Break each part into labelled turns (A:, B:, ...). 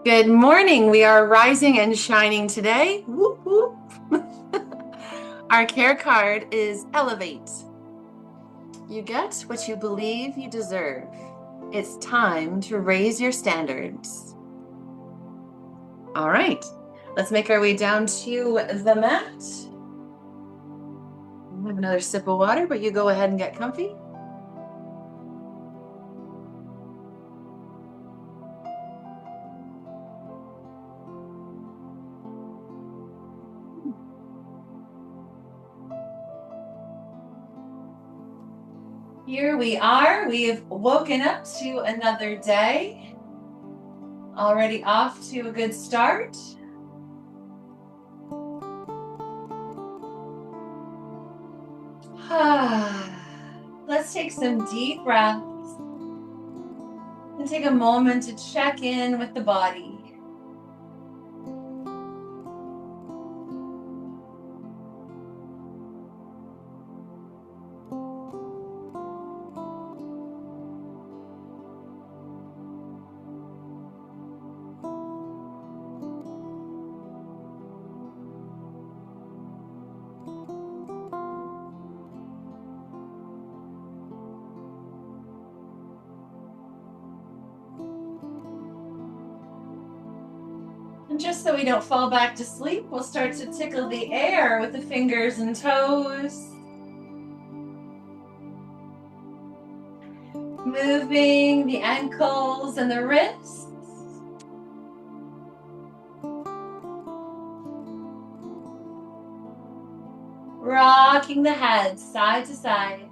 A: Good morning. We are rising and shining today. Whoop, whoop. Our care card is Elevate. You get what you believe you deserve. It's time to raise your standards. All right, let's make our way down to the mat. Have another sip of water, but you go ahead and get comfy. Here we are. We've woken up to another day. Already off to a good start. Let's take some deep breaths and take a moment to check in with the body. And just so we don't fall back to sleep, we'll start to tickle the air with the fingers and toes. Moving the ankles and the wrists. Rocking the head side to side.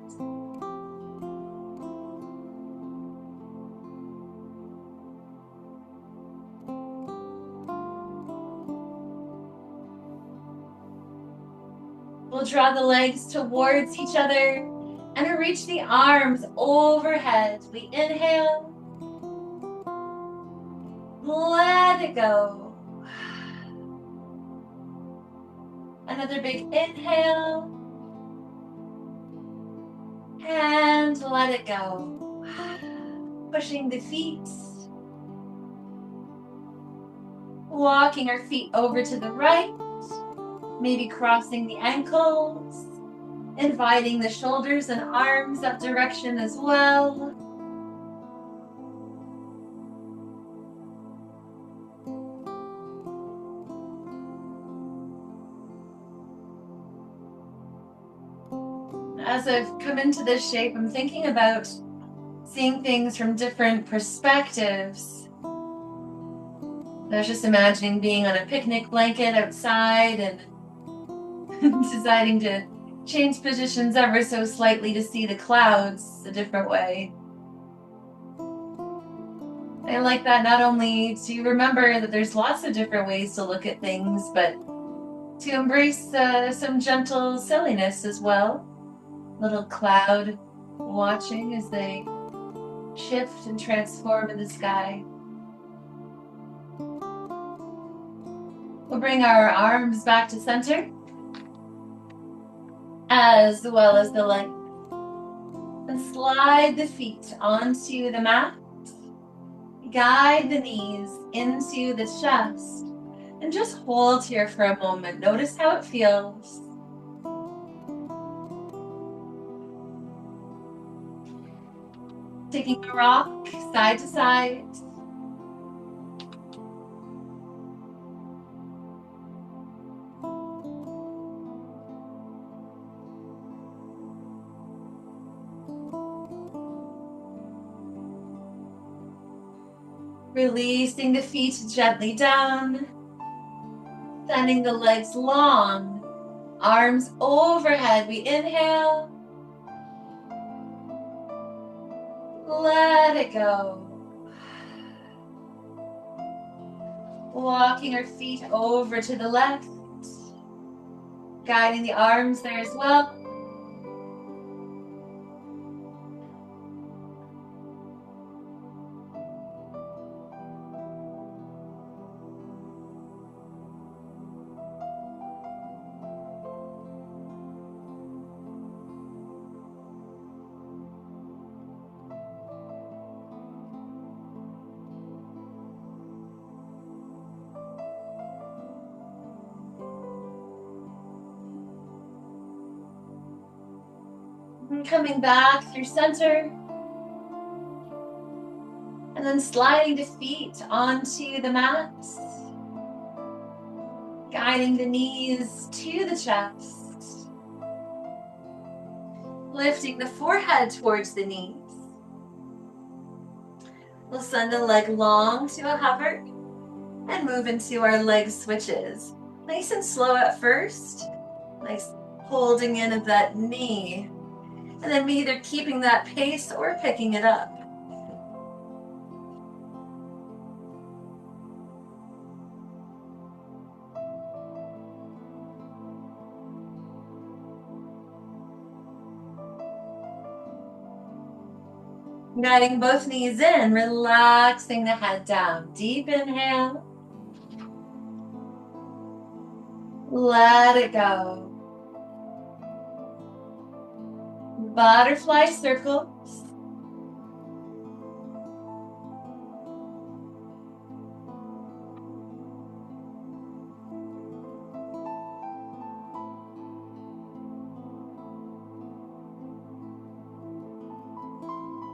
A: We'll draw the legs towards each other and reach the arms overhead. We inhale. Let it go. Another big inhale. And let it go. Pushing the feet. Walking our feet over to the right. Maybe crossing the ankles. Inviting the shoulders and arms that direction as well. As I've come into this shape, I'm thinking about seeing things from different perspectives. I was just imagining being on a picnic blanket outside and deciding to change positions ever so slightly to see the clouds a different way. I like that not only to remember that there's lots of different ways to look at things, but to embrace some gentle silliness as well. Little cloud watching as they shift and transform in the sky. We'll bring our arms back to center, as well as the legs, and slide the feet onto the mat. Guide the knees into the chest, and just hold here for a moment. Notice how it feels. Taking a rock side to side. Releasing the feet gently down. Sending the legs long. Arms overhead. We inhale. Let it go. Walking our feet over to the left. Guiding the arms there as well. And coming back through center. And then sliding the feet onto the mat. Guiding the knees to the chest. Lifting the forehead towards the knees. We'll send the leg long to a hover and move into our leg switches. Nice and slow at first. Nice holding in of that knee. And then either keeping that pace or picking it up. Guiding both knees in, relaxing the head down. Deep inhale. Let it go. Butterfly circles.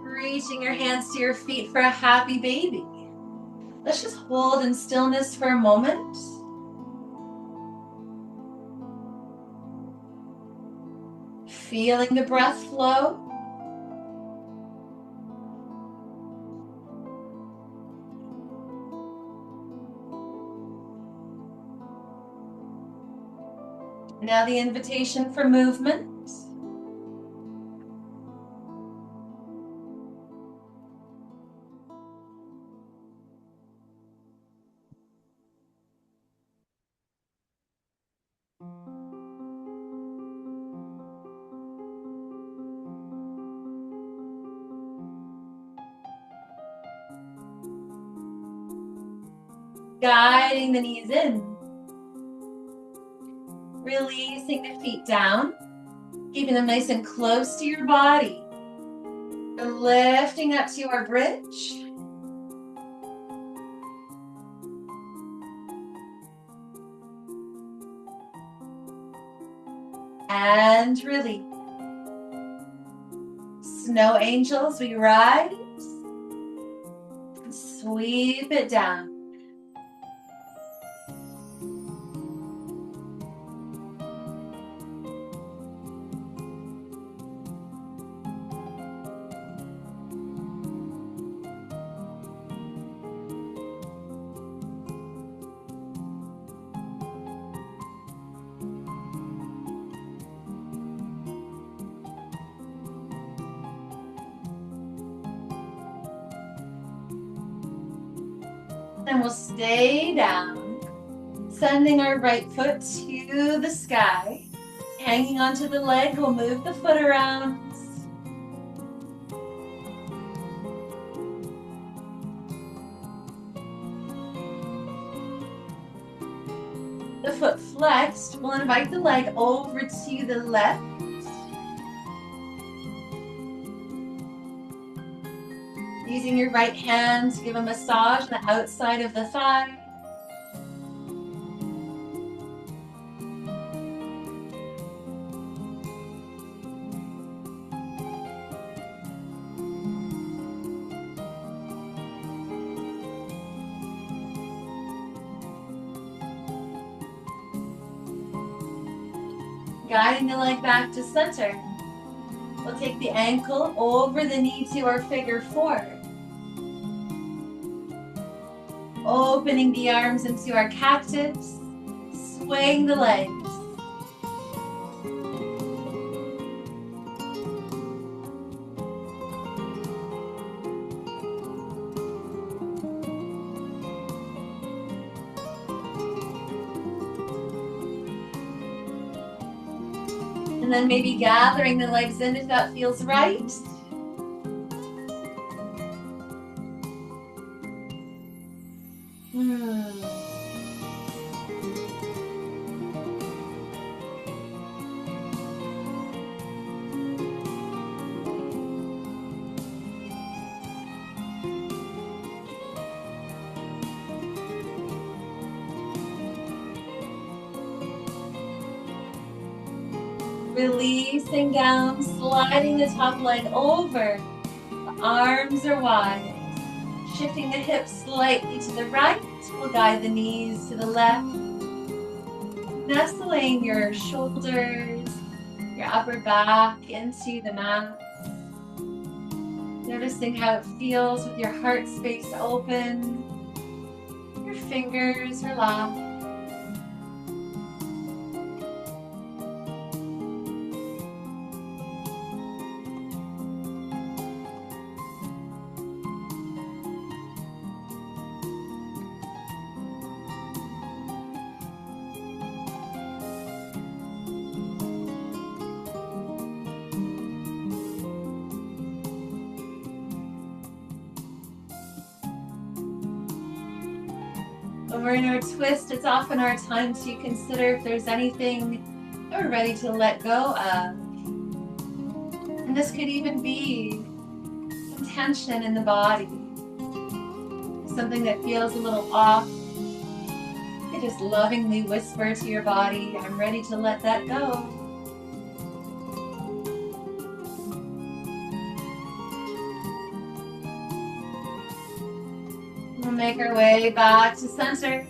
A: Reaching your hands to your feet for a happy baby. Let's just hold in stillness for a moment. Feeling the breath flow. Now the invitation for movement. Guiding the knees in. Releasing the feet down. Keeping them nice and close to your body. And lifting up to our bridge. And release. Snow angels, we rise. Sweep it down. And we'll stay down, sending our right foot to the sky. Hanging onto the leg, we'll move the foot around. The foot flexed, we'll invite the leg over to the left. Using your right hand to give a massage on the outside of the thigh. Guiding the leg back to center. We'll take the ankle over the knee to our figure four. Opening the arms into our cactus, swaying the legs. And then maybe gathering the legs in if that feels right. Releasing down, sliding the top leg over. The arms are wide. Shifting the hips slightly to the right. We'll guide the knees to the left. Nestling your shoulders, your upper back into the mat. Noticing how it feels with your heart space open. Your fingers relaxed. When we're in our twist, it's often our time to consider if there's anything that we're ready to let go of. And this could even be some tension in the body, something that feels a little off. You just lovingly whisper to your body, I'm ready to let that go. We'll make our way back to center.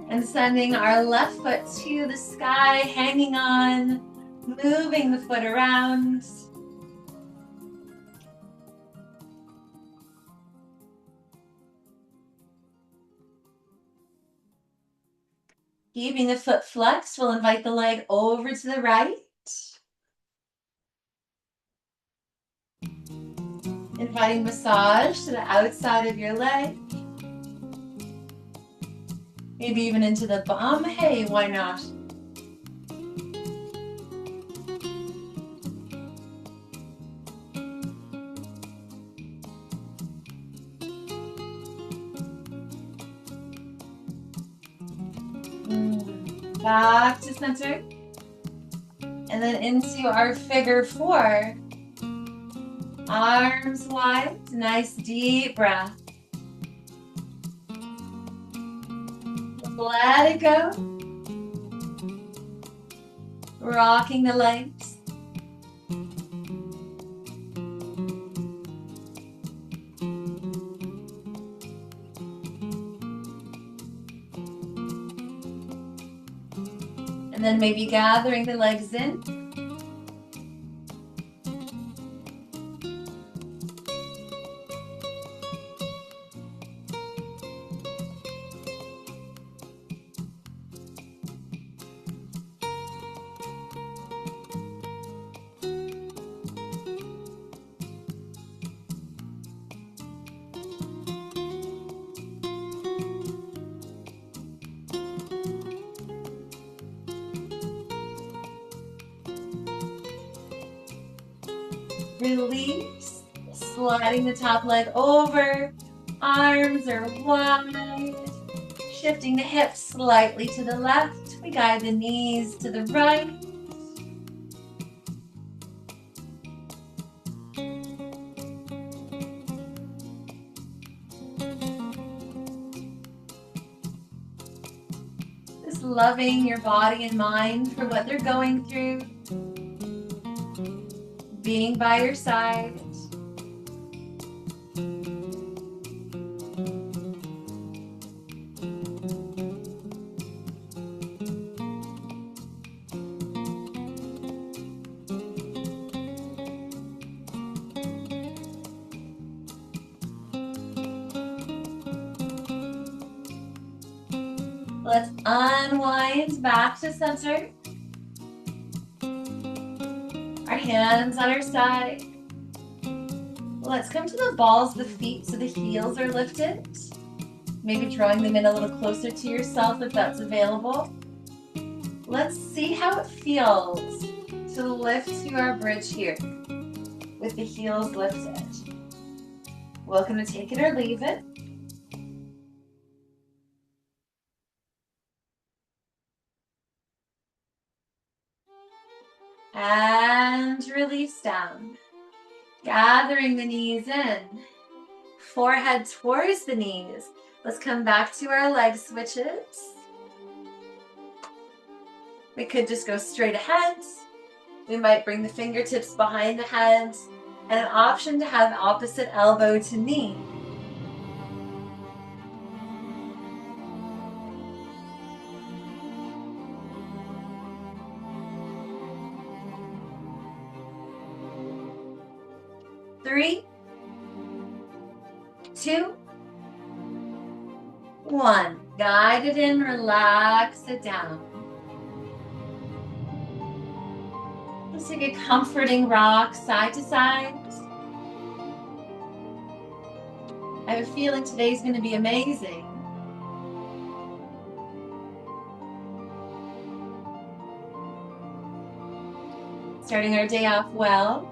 A: And sending our left foot to the sky, hanging on, moving the foot around. Keeping the foot flexed, we'll invite the leg over to the right. Inviting massage to the outside of your leg. Maybe even into the bum. Hey, why not? Back to center. And then into our figure four. Arms wide. Nice deep breath. Let it go. Rocking the legs. And then maybe gathering the legs in. Release, sliding the top leg over, arms are wide, shifting the hips slightly to the left, we guide the knees to the right. Just loving your body and mind for what they're going through. Being by your side. Let's unwind back to center. Our hands on our side. Let's come to the balls of the feet so the heels are lifted. Maybe drawing them in a little closer to yourself if that's available. Let's see how it feels to lift to our bridge here with the heels lifted. Welcome to take it or leave it. And release down. Gathering the knees in. Forehead towards the knees. Let's come back to our leg switches. We could just go straight ahead. We might bring the fingertips behind the head, and an option to have opposite elbow to knee. Three, two, one. Guide it in, relax it down. Let's take a comforting rock side to side. I have a feeling today's going to be amazing. Starting our day off well.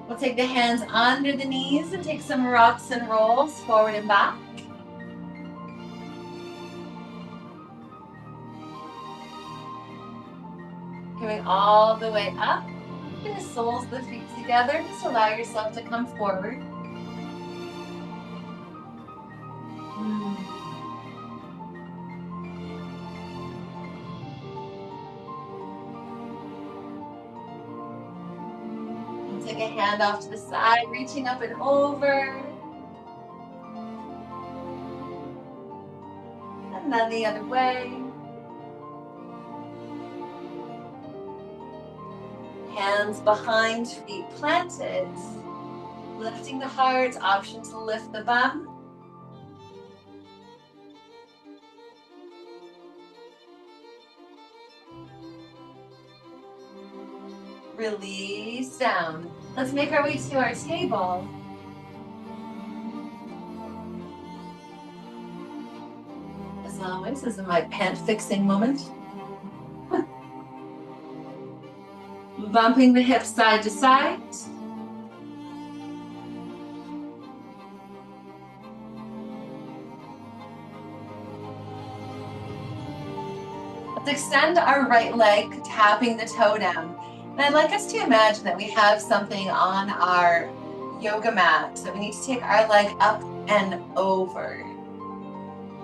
A: We'll take the hands under the knees and take some rocks and rolls forward and back. Going all the way up. Bring the soles of the feet together. Just allow yourself to come forward. And take a hand off to the side, reaching up and over. And then the other way. Hands behind, feet planted. Lifting the heart, option to lift the bum. Release down. Let's make our way to our table. As always, this is my pant fixing moment. Bumping the hips side to side. Let's extend our right leg, tapping the toe down. And I'd like us to imagine that we have something on our yoga mat. So we need to take our leg up and over.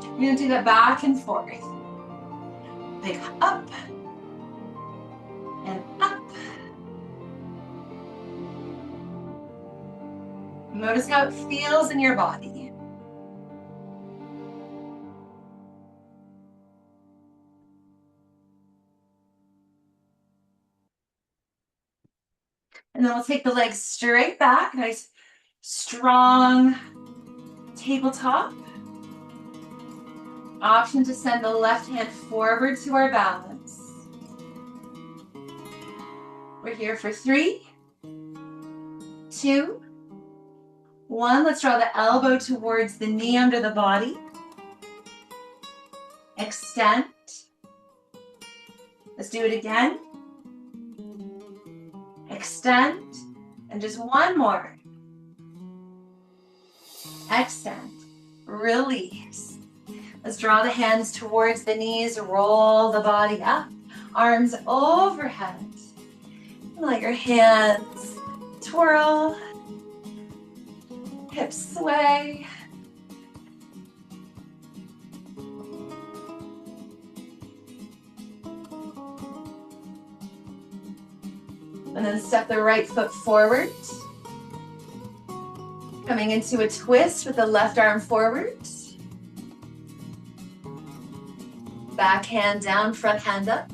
A: We're going to do that back and forth. Big up and up. Notice how it feels in your body. And then we'll take the legs straight back, nice strong tabletop. Option to send the left hand forward to our balance. We're here for 3, 2, 1. Let's draw the elbow towards the knee under the body. Extend. Let's do it again. Extend. And just one more. Extend. Release. Let's draw the hands towards the knees. Roll the body up. Arms overhead. Let your hands twirl. Hips sway. And then step the right foot forward. Coming into a twist with the left arm forward. Back hand down, front hand up.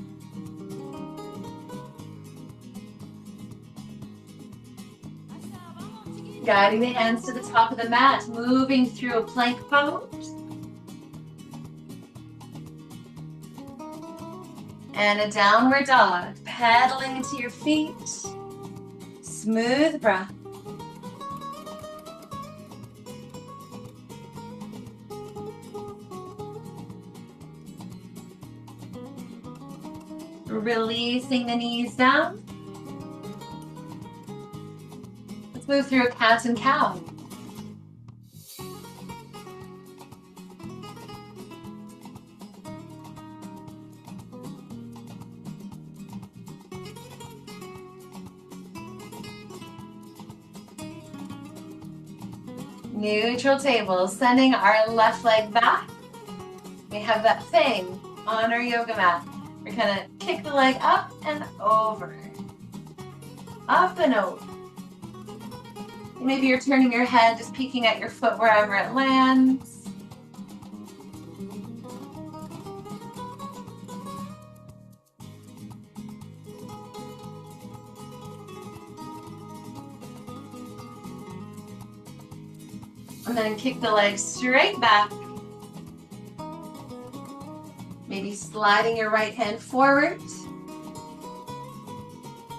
A: Guiding the hands to the top of the mat, moving through a plank pose. And a downward dog, pedaling into your feet. Smooth breath. Releasing the knees down. Let's move through a cat and cow. Neutral table, sending our left leg back. We have that thing on our yoga mat. We're gonna kick the leg up and over. Up and over. Maybe you're turning your head, just peeking at your foot wherever it lands. And then kick the leg straight back. Maybe sliding your right hand forward.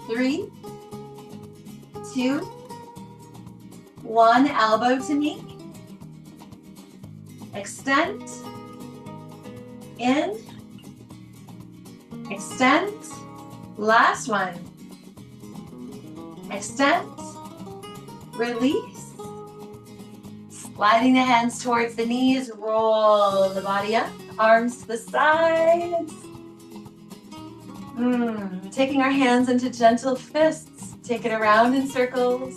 A: 3, 2, 1, elbow to knee. Extend. In. Extend. Last one. Extend. Release. Sliding the hands towards the knees, roll the body up, arms to the sides. Taking our hands into gentle fists, take it around in circles.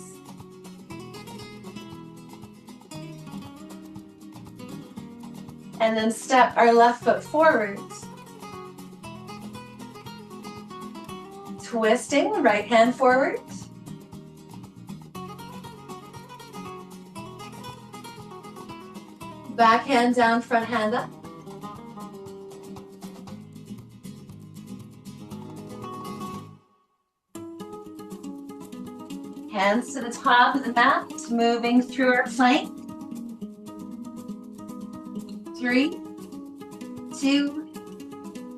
A: And then step our left foot forward. Twisting, right hand forward. Back hand down, front hand up. Hands to the top of the mat, moving through our plank. 3, 2,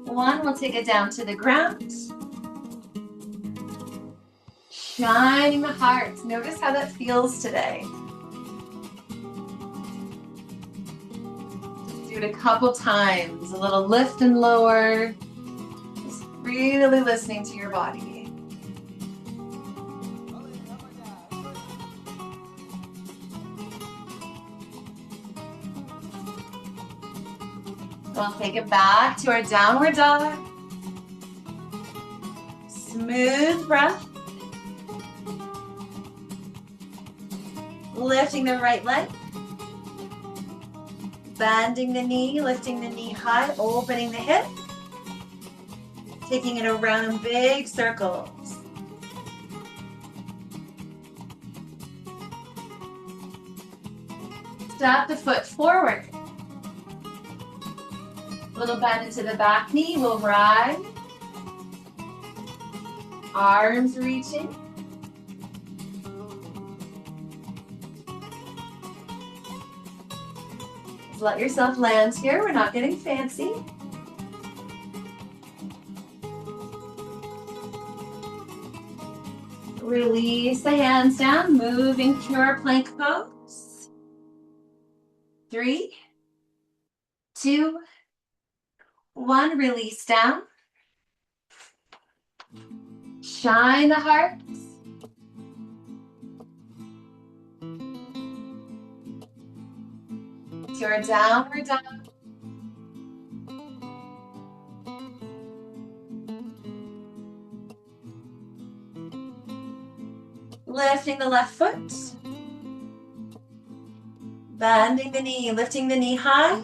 A: 1. We'll take it down to the ground. Shining the heart. Notice how that feels today. Do it a couple times. A little lift and lower. Just really listening to your body. We'll take it back to our downward dog. Smooth breath. Lifting the right leg. Bending the knee, lifting the knee high, opening the hip. Taking it around in big circles. Step the foot forward. Little bend into the back knee, we'll rise. Arms reaching. Just let yourself land here, we're not getting fancy. Release the hands down, moving through our plank pose. 3, 2, 1, release down. Shine the heart. To our downward dog. Lifting the left foot. Bending the knee, lifting the knee high.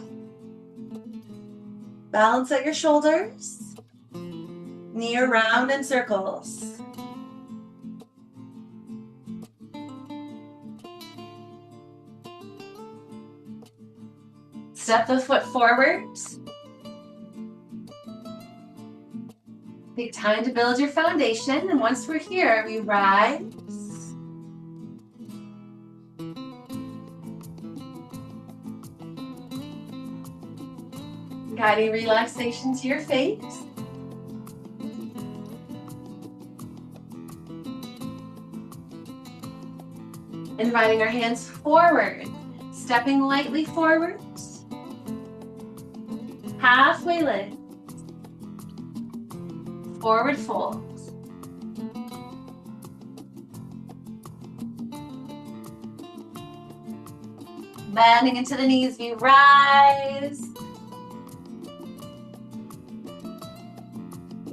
A: Balance out your shoulders. Knee around in circles. Step the foot forward. Take time to build your foundation, and once we're here, we rise. Guiding relaxation to your face. Inviting our hands forward, stepping lightly forward. Halfway lift. Forward fold. Bending into the knees, we rise.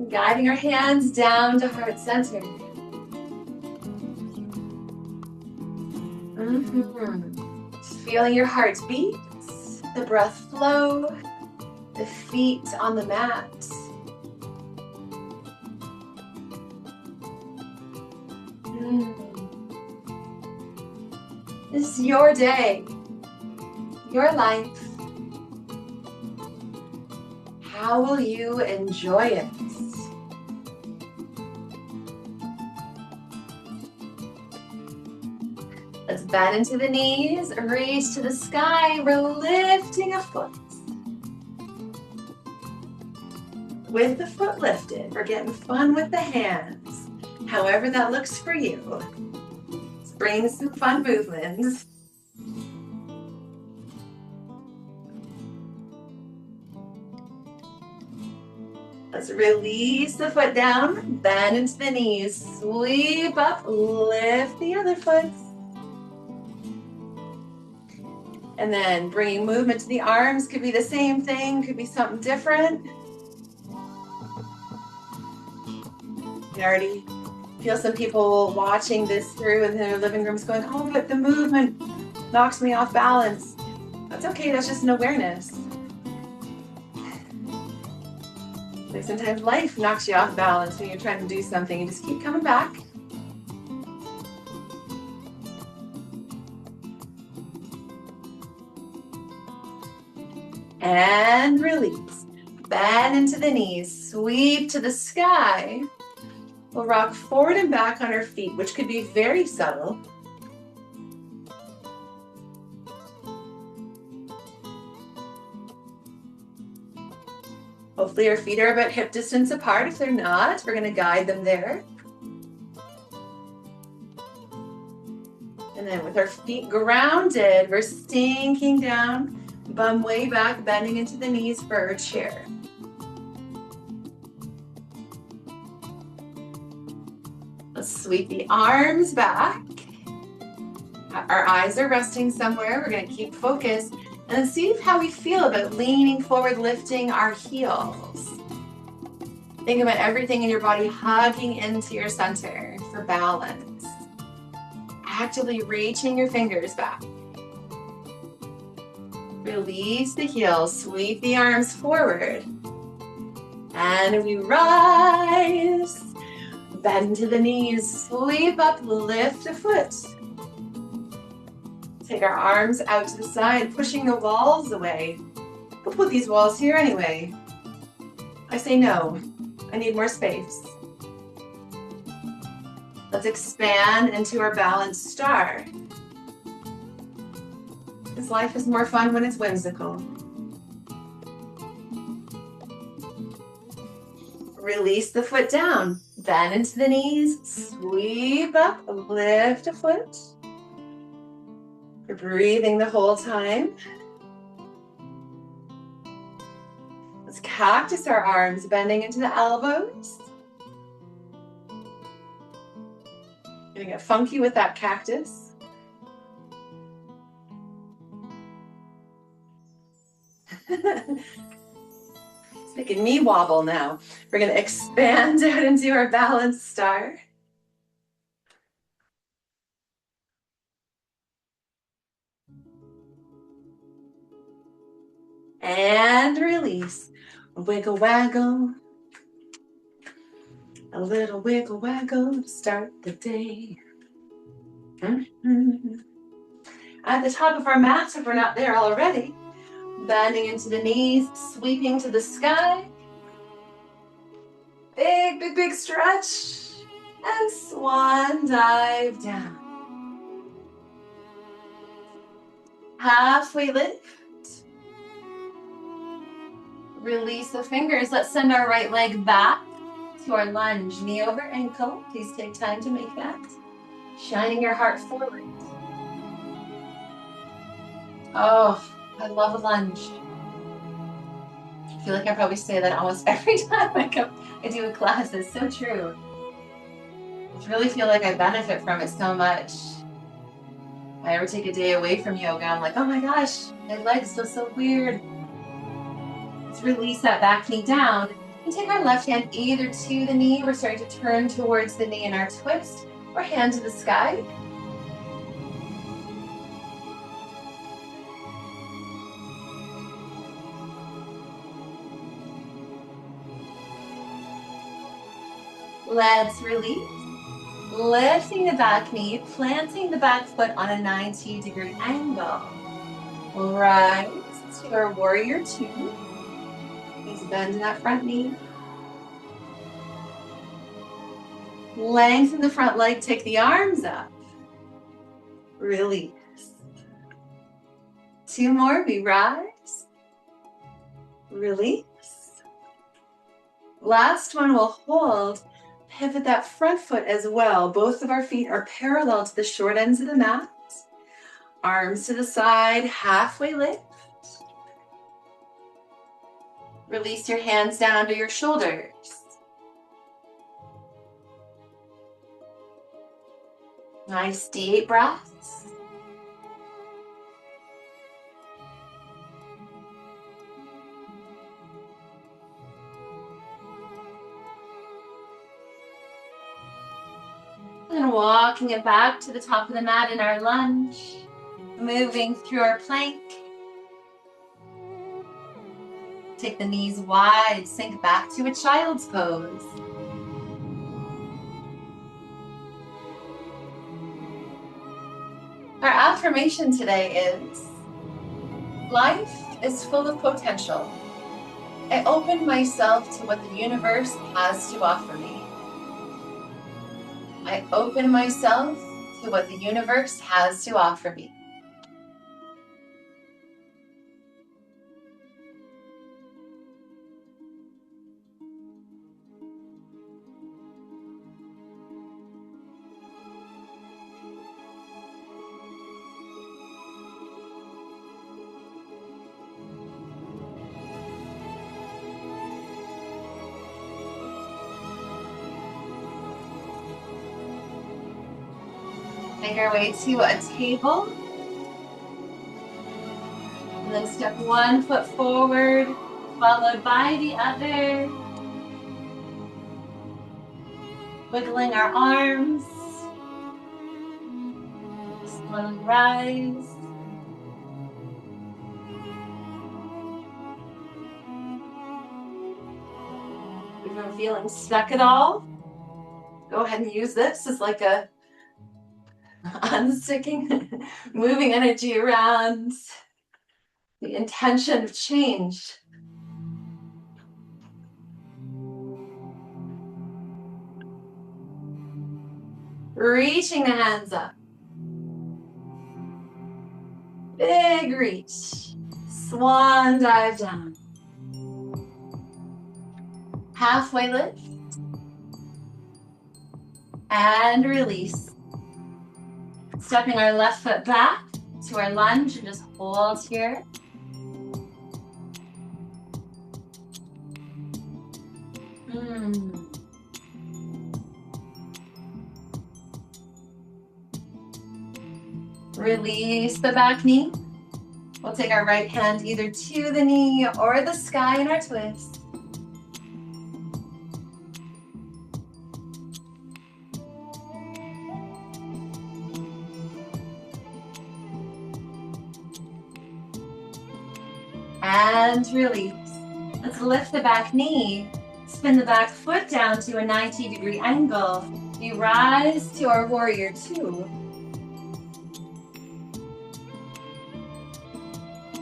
A: Guiding our hands down to heart center. Just feeling your heart beats, the breath flow. the feet on the mat. This is your day, your life. How will you enjoy it? Let's bend into the knees, raise to the sky. We're lifting a foot. With the foot lifted, we're getting fun with the hands. However that looks for you. Let's bring some fun movements. Let's release the foot down, bend into the knees, sweep up, lift the other foot. And then bringing movement to the arms, could be the same thing, could be something different. You can already feel some people watching this through in their living rooms going, oh, but the movement knocks me off balance. That's okay, that's just an awareness. Like sometimes life knocks you off balance when you're trying to do something. You just keep coming back. And release. Bend into the knees, sweep to the sky. We'll rock forward and back on our feet, which could be very subtle. Hopefully our feet are about hip distance apart. If they're not, we're going to guide them there. And then with our feet grounded, we're sinking down, bum way back, bending into the knees for our chair. Let's sweep the arms back. Our eyes are resting somewhere. We're going to keep focus. And then see how we feel about leaning forward, lifting our heels. Think about everything in your body hugging into your center for balance. Actively reaching your fingers back. Release the heels, sweep the arms forward. And we rise. Bend to the knees, sweep up, lift a foot. Take our arms out to the side, pushing the walls away. We'll put these walls here anyway. I say no. I need more space. Let's expand into our balanced star. This life is more fun when it's whimsical. Release the foot down. Bend into the knees, sweep up, lift a foot. You're breathing the whole time. Let's cactus our arms, bending into the elbows. Gonna get funky with that cactus. It's making me wobble now. We're gonna expand out into our balanced star. And release. Wiggle waggle. A little wiggle waggle to start the day. At the top of our mats, if we're not there already, bending into the knees, sweeping to the sky. Big, big, big stretch. And swan dive down. Halfway lift. Release the fingers. Let's send our right leg back to our lunge. Knee over ankle. Please take time to make that. Shining your heart forward. Oh, I love a lunge. I feel like I probably say that almost every time I do a class. It's so true. I really feel like I benefit from it so much. If I ever take a day away from yoga, I'm like, oh my gosh, my legs feel so weird. Let's release that back knee down and take our left hand either to the knee. We're starting to turn towards the knee in our twist, or hand to the sky. Let's release. Lifting the back knee, planting the back foot on a 90-degree angle. Right to our warrior two. Please bend that front knee. Lengthen the front leg, take the arms up. Release. Two more, we rise. Release. Last one, we'll hold. Pivot that front foot as well. Both of our feet are parallel to the short ends of the mat. Arms to the side, halfway lift. Release your hands down under your shoulders. Nice deep breaths. And walking it back to the top of the mat in our lunge. Moving through our plank. Take the knees wide, sink back to a child's pose. Our affirmation today is, life is full of potential. I open myself to what the universe has to offer me. I open myself to what the universe has to offer me. Make our way to a table. And then step one foot forward, followed by the other. Wiggling our arms. Slowly rise. If you're feeling stuck at all, go ahead and use this as like a unsticking, moving energy around, the intention of change. Reaching the hands up. Big reach. Swan dive down. Halfway lift. And release. Stepping our left foot back to our lunge and just hold here. Release the back knee. We'll take our right hand either to the knee or the sky in our twist. And release. Let's lift the back knee. Spin the back foot down to a 90-degree angle. We rise to our warrior two.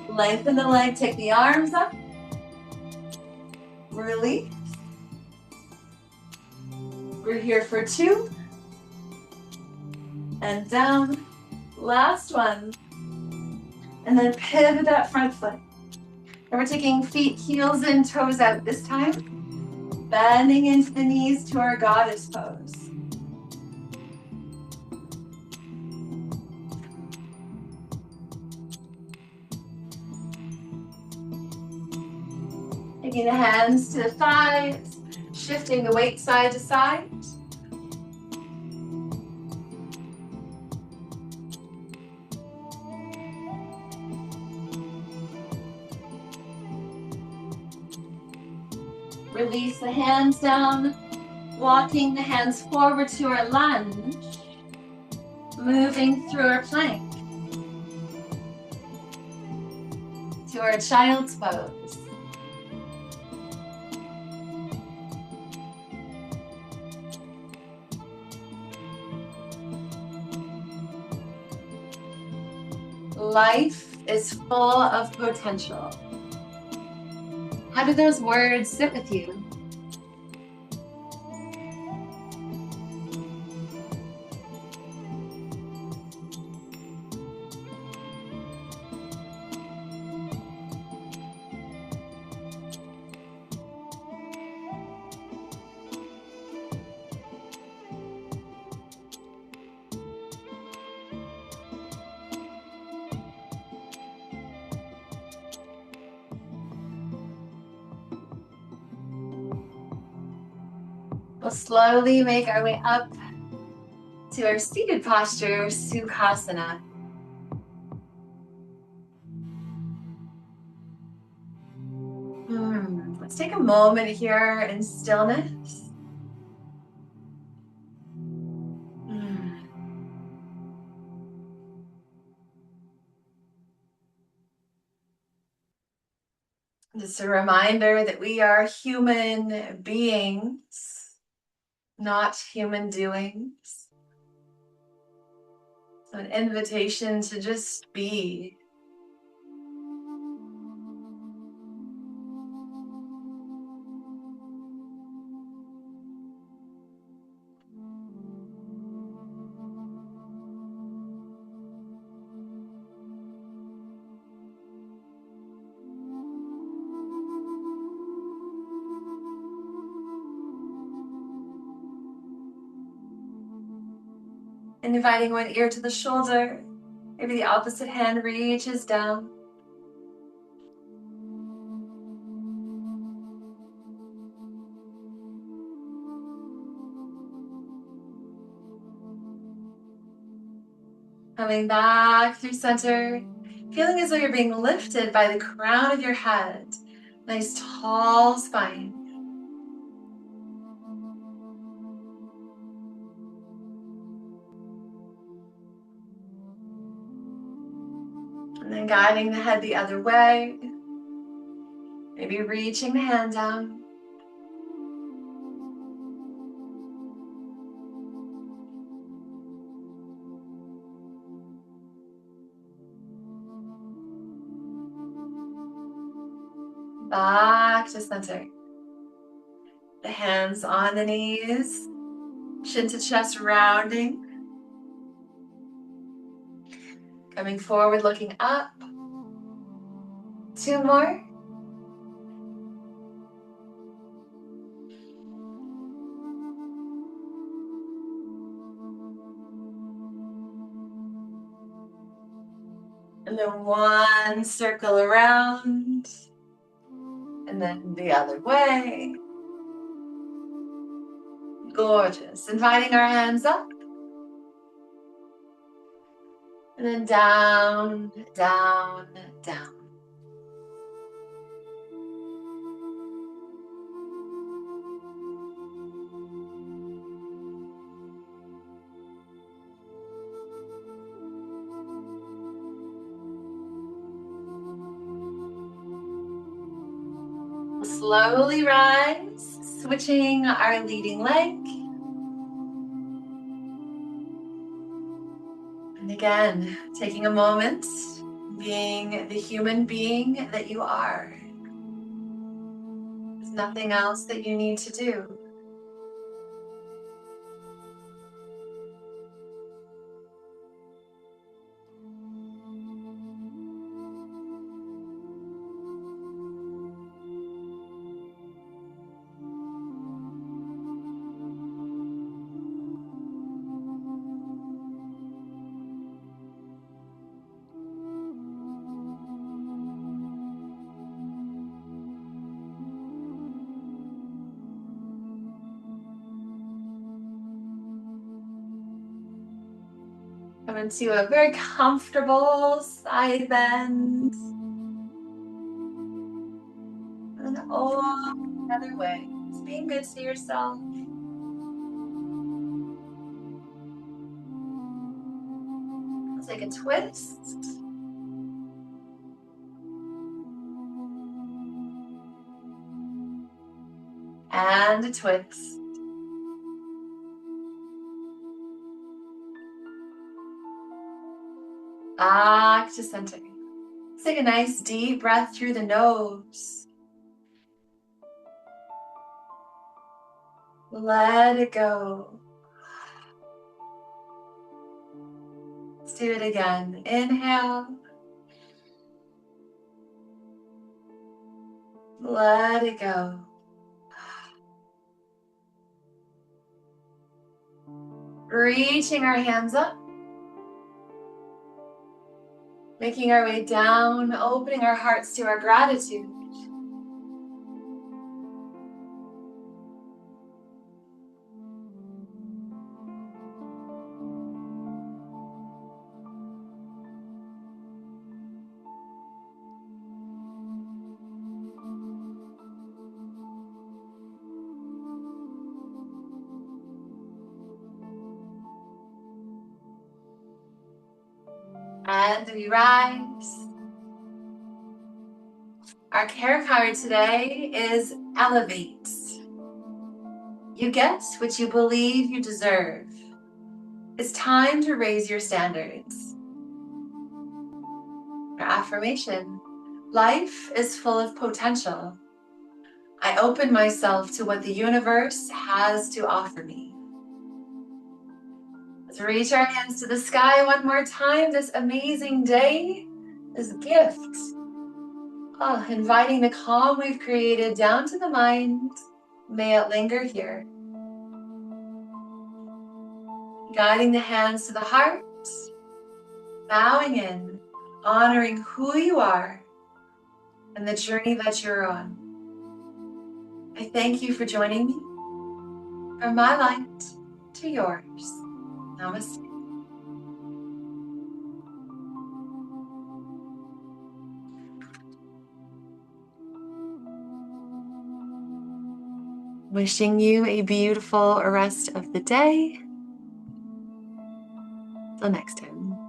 A: Lengthen the leg, take the arms up. Release. We're here for two. And down. Last one. And then pivot that front foot. And we're taking feet, heels in, toes out this time. Bending into the knees to our goddess pose. Taking the hands to the thighs, shifting the weight side to side. Release the hands down, walking the hands forward to our lunge, moving through our plank to our child's pose. Life is full of potential. How do those words sit with you? We'll slowly make our way up to our seated posture, Sukhasana. Let's take a moment here in stillness. Just a reminder that we are human beings, not human doings. So an invitation to just be. Inviting one ear to the shoulder. Maybe the opposite hand reaches down. Coming back through center. Feeling as though you're being lifted by the crown of your head. Nice tall spine. And then guiding the head the other way. Maybe reaching the hand down. Back to center. The hands on the knees. Chin to chest rounding. Coming forward, looking up. 2 more. And then 1 circle around. And then the other way. Gorgeous. Inviting our hands up. And then down, down, down. We'll slowly rise, switching our leading leg. And again, taking a moment, being the human being that you are. There's nothing else that you need to do. Come into a very comfortable side bend. And all the other way. Just being good to yourself. I'll take a twist. And a twist. Back to center. Take a nice deep breath through the nose. Let it go. Let's do it again. Inhale. Let it go. Reaching our hands up. Making our way down, opening our hearts to our gratitude. And we rise. Our care card today is elevate. You get what you believe you deserve. It's time to raise your standards. Our affirmation: life is full of potential. I open myself to what the universe has to offer me. Let's reach our hands to the sky one more time. This amazing day, this gift. Inviting the calm we've created down to the mind. May it linger here. Guiding the hands to the heart. Bowing in, honoring who you are and the journey that you're on. I thank you for joining me. From my light to yours. Namaste. Wishing you a beautiful rest of the day. Till next time.